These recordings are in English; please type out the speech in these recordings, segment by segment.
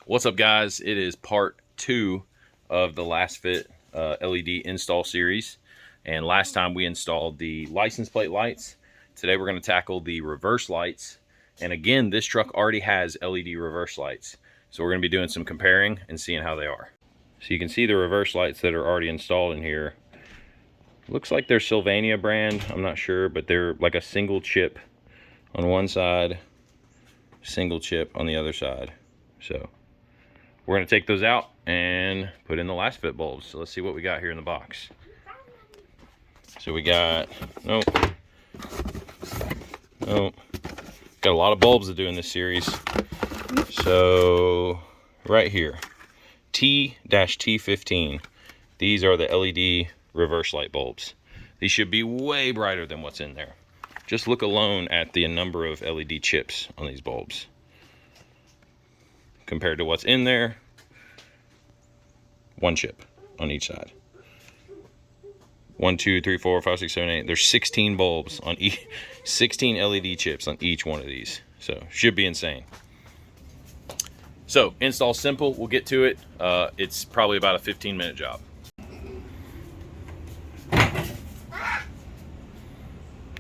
What's up, guys? It is part 2 of the Lasfit LED install series, and last time we installed the license plate lights. Today we're going to tackle the reverse lights, and again, this truck already has LED reverse lights, so we're going to be doing some comparing and seeing how they are. So you can see the reverse lights that are already installed in here. Looks like they're Sylvania brand, I'm not sure, but they're like a single chip on one side, single chip on the other side. So we're going to take those out and put in the Lasfit bulbs. So let's see what we got here in the box. So we got, got a lot of bulbs to do in this series. So right here, T-T15. These are the LED reverse light bulbs. These should be way brighter than what's in there. Just look alone at the number of LED chips on these bulbs compared to what's in there. One chip on each side. 1, 2, 3, 4, 5, 6, 7, 8. There's 16 bulbs on each, 16 LED chips on each one of these. So should be insane. So install simple. We'll get to it. It's probably about a 15-minute job.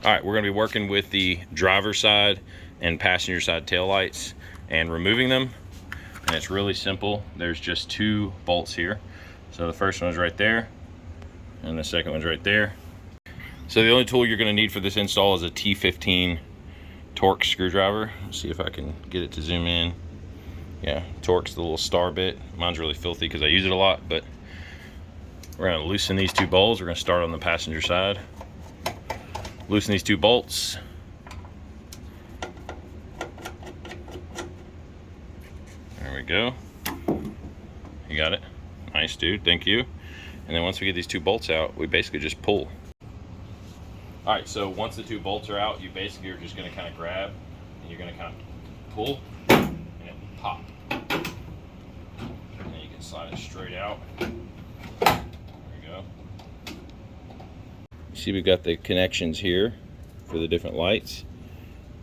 All right, we're going to be working with the driver's side and passenger side tail lights and removing them. And it's really simple. There's just 2 bolts here. So the first one's right there, and the second one's right there. So the only tool you're going to need for this install is a T15 Torx screwdriver. Let's see if I can get it to zoom in. Yeah, Torx, the little star bit. Mine's really filthy because I use it a lot, but we're going to loosen these 2 bolts. We're going to start on the passenger side. Loosen these 2 bolts. There we go. You got it. Nice, dude. Thank you. And then once we get these 2 bolts out, we basically just pull. All right, so once the 2 bolts are out, you basically are just going to kind of grab and you're going to kind of pull and it will pop. And then you can slide it straight out. There we go. You see we've got the connections here for the different lights.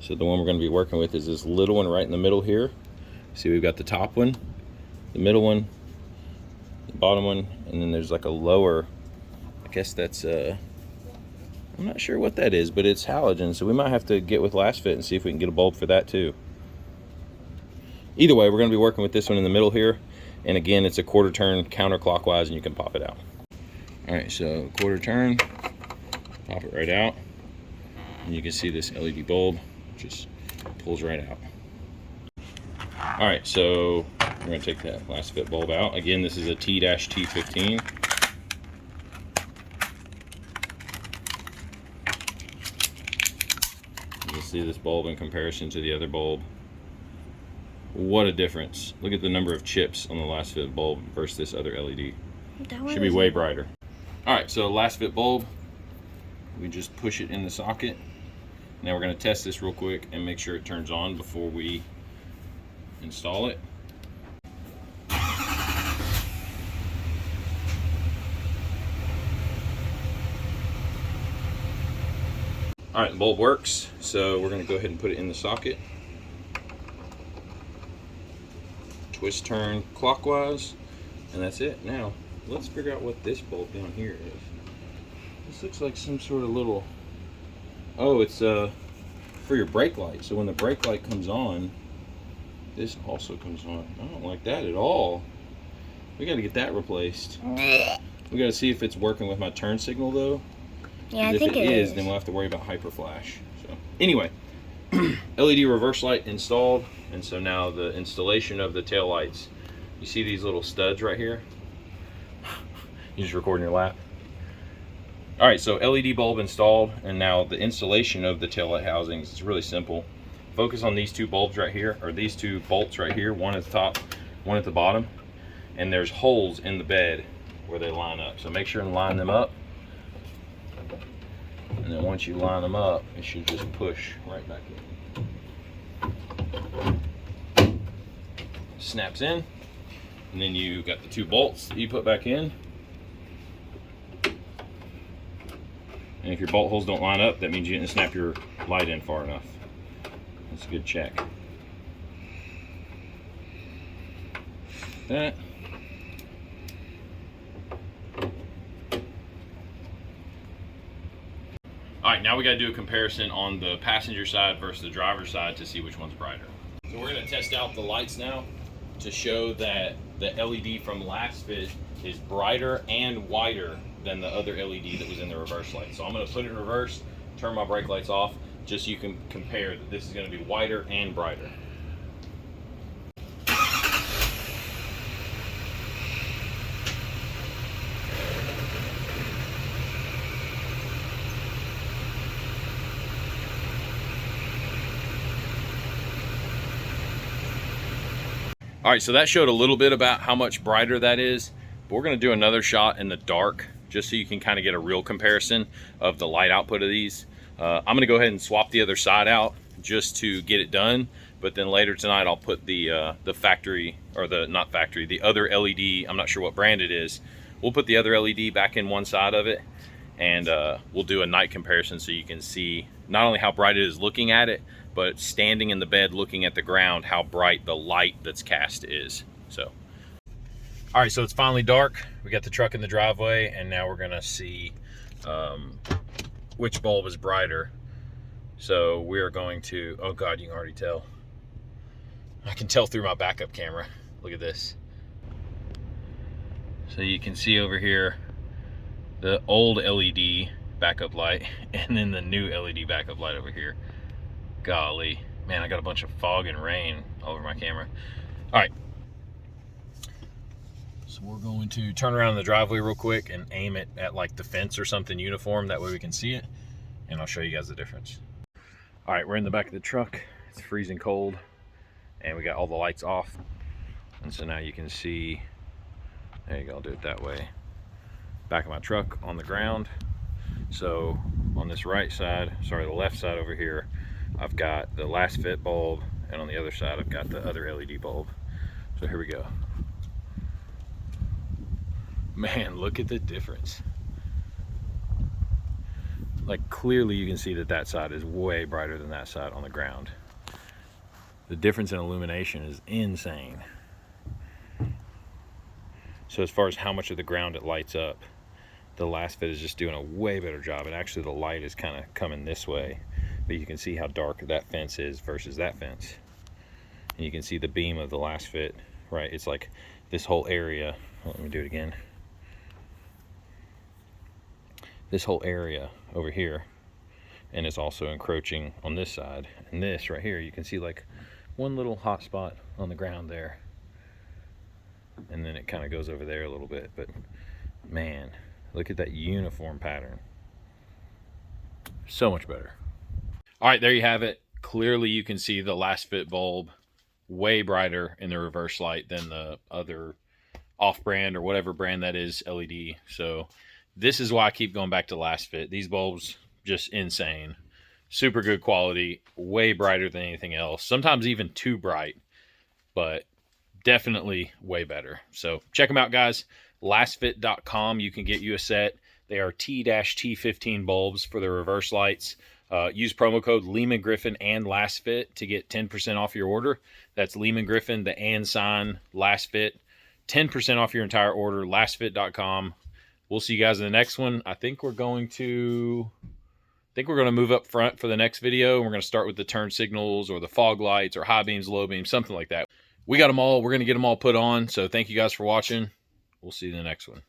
So the one we're going to be working with is this little one right in the middle here. See, we've got the top one, the middle one, the bottom one, and then there's like a lower, I guess that's I'm not sure what that is, but it's halogen, so we might have to get with Lasfit and see if we can get a bulb for that too. Either way, we're going to be working with this one in the middle here, and again, it's a quarter turn counterclockwise, and you can pop it out. All right, so quarter turn, pop it right out, and you can see this LED bulb just pulls right out. All right, so we're going to take that Lasfit bulb out. Again, this is a T-T15. You can see this bulb in comparison to the other bulb. What a difference. Look at the number of chips on the Lasfit bulb versus this other LED. Should be way brighter. All right, so Lasfit bulb, we just push it in the socket. Now we're going to test this real quick and make sure it turns on before we install it. All right, the bulb works, so we're going to go ahead and put it in the socket. Twist, turn clockwise, and that's it. Now let's figure out what this bulb down here is. This looks like some sort of little, oh, it's for your brake light. So when the brake light comes on, this also comes on. I don't like that at all. We got to get that replaced. We got to see if it's working with my turn signal though. Yeah, I think it is. Then we'll have to worry about hyper flash. So anyway, LED reverse light installed, and so now the installation of the tail lights. You see these little studs right here? You just record in your lap. All right, so LED bulb installed, and now the installation of the tail light housings is really simple. Focus on these 2 bulbs right here, or these 2 bolts right here, one at the top, one at the bottom, and there's holes in the bed where they line up. So make sure and line them up. And then once you line them up, it should just push right back in. Snaps in, and then you got the 2 bolts that you put back in. And if your bolt holes don't line up, that means you didn't snap your light in far enough. That's a good check. that. All right, now we got to do a comparison on the passenger side versus the driver's side to see which one's brighter. So we're going to test out the lights now to show that the LED from Lasfit is brighter and wider than the other LED that was in the reverse light. So I'm going to put it in reverse, turn my brake lights off, just so you can compare that this is going to be wider and brighter. All right, so that showed a little bit about how much brighter that is, but we're gonna do another shot in the dark just so you can kind of get a real comparison of the light output of these. I'm gonna go ahead and swap the other side out just to get it done, but then later tonight I'll put the factory, or the other LED, I'm not sure what brand it is. We'll put the other LED back in one side of it, and we'll do a night comparison so you can see not only how bright it is looking at it, but standing in the bed looking at the ground, how bright the light that's cast is. So, all right, so it's finally dark. We got the truck in the driveway, and now we're gonna see which bulb is brighter. So we're going to, oh God, you can already tell. I can tell through my backup camera. Look at this. So you can see over here, the old LED backup light, and then the new LED backup light over here. Golly, man, I got a bunch of fog and rain all over my camera. All right, so we're going to turn around in the driveway real quick and aim it at like the fence or something uniform, that way we can see it, and I'll show you guys the difference. All right, we're in the back of the truck. It's freezing cold, and we got all the lights off, and so now you can see, there you go, I'll do it that way, back of my truck on the ground. So on this right side, sorry, the left side over here, I've got the Lasfit bulb, and on the other side I've got the other LED bulb. So here we go. Man, look at the difference. Like, clearly you can see that that side is way brighter than that side on the ground. The difference in illumination is insane. So as far as how much of the ground it lights up, the Lasfit is just doing a way better job. And actually the light is kind of coming this way, but you can see how dark that fence is versus that fence. And you can see the beam of the Lasfit, right? It's like this whole area, let me do it again. This whole area over here, and it's also encroaching on this side. And this right here, you can see like one little hot spot on the ground there. And then it kind of goes over there a little bit, but man, look at that uniform pattern. So much better. All right, there you have it. Clearly you can see the Lasfit bulb way brighter in the reverse light than the other off-brand or whatever brand that is LED. So this is why I keep going back to Lasfit. These bulbs, just insane. Super good quality, way brighter than anything else. Sometimes even too bright, but definitely way better. So check them out, guys. Lasfit.com. You can get you a set. They are T-T15 bulbs for the reverse lights. Use promo code Leaman, Griffin, and Lasfit to get 10% off your order. That's Leaman, Griffin, the and sign, Lasfit. 10% off your entire order. Lasfit.com. We'll see you guys in the next one. I think we're going to move up front for the next video. We're going to start with the turn signals or the fog lights or high beams, low beams, something like that. We got them all. We're going to get them all put on. So thank you guys for watching. We'll see you in the next one.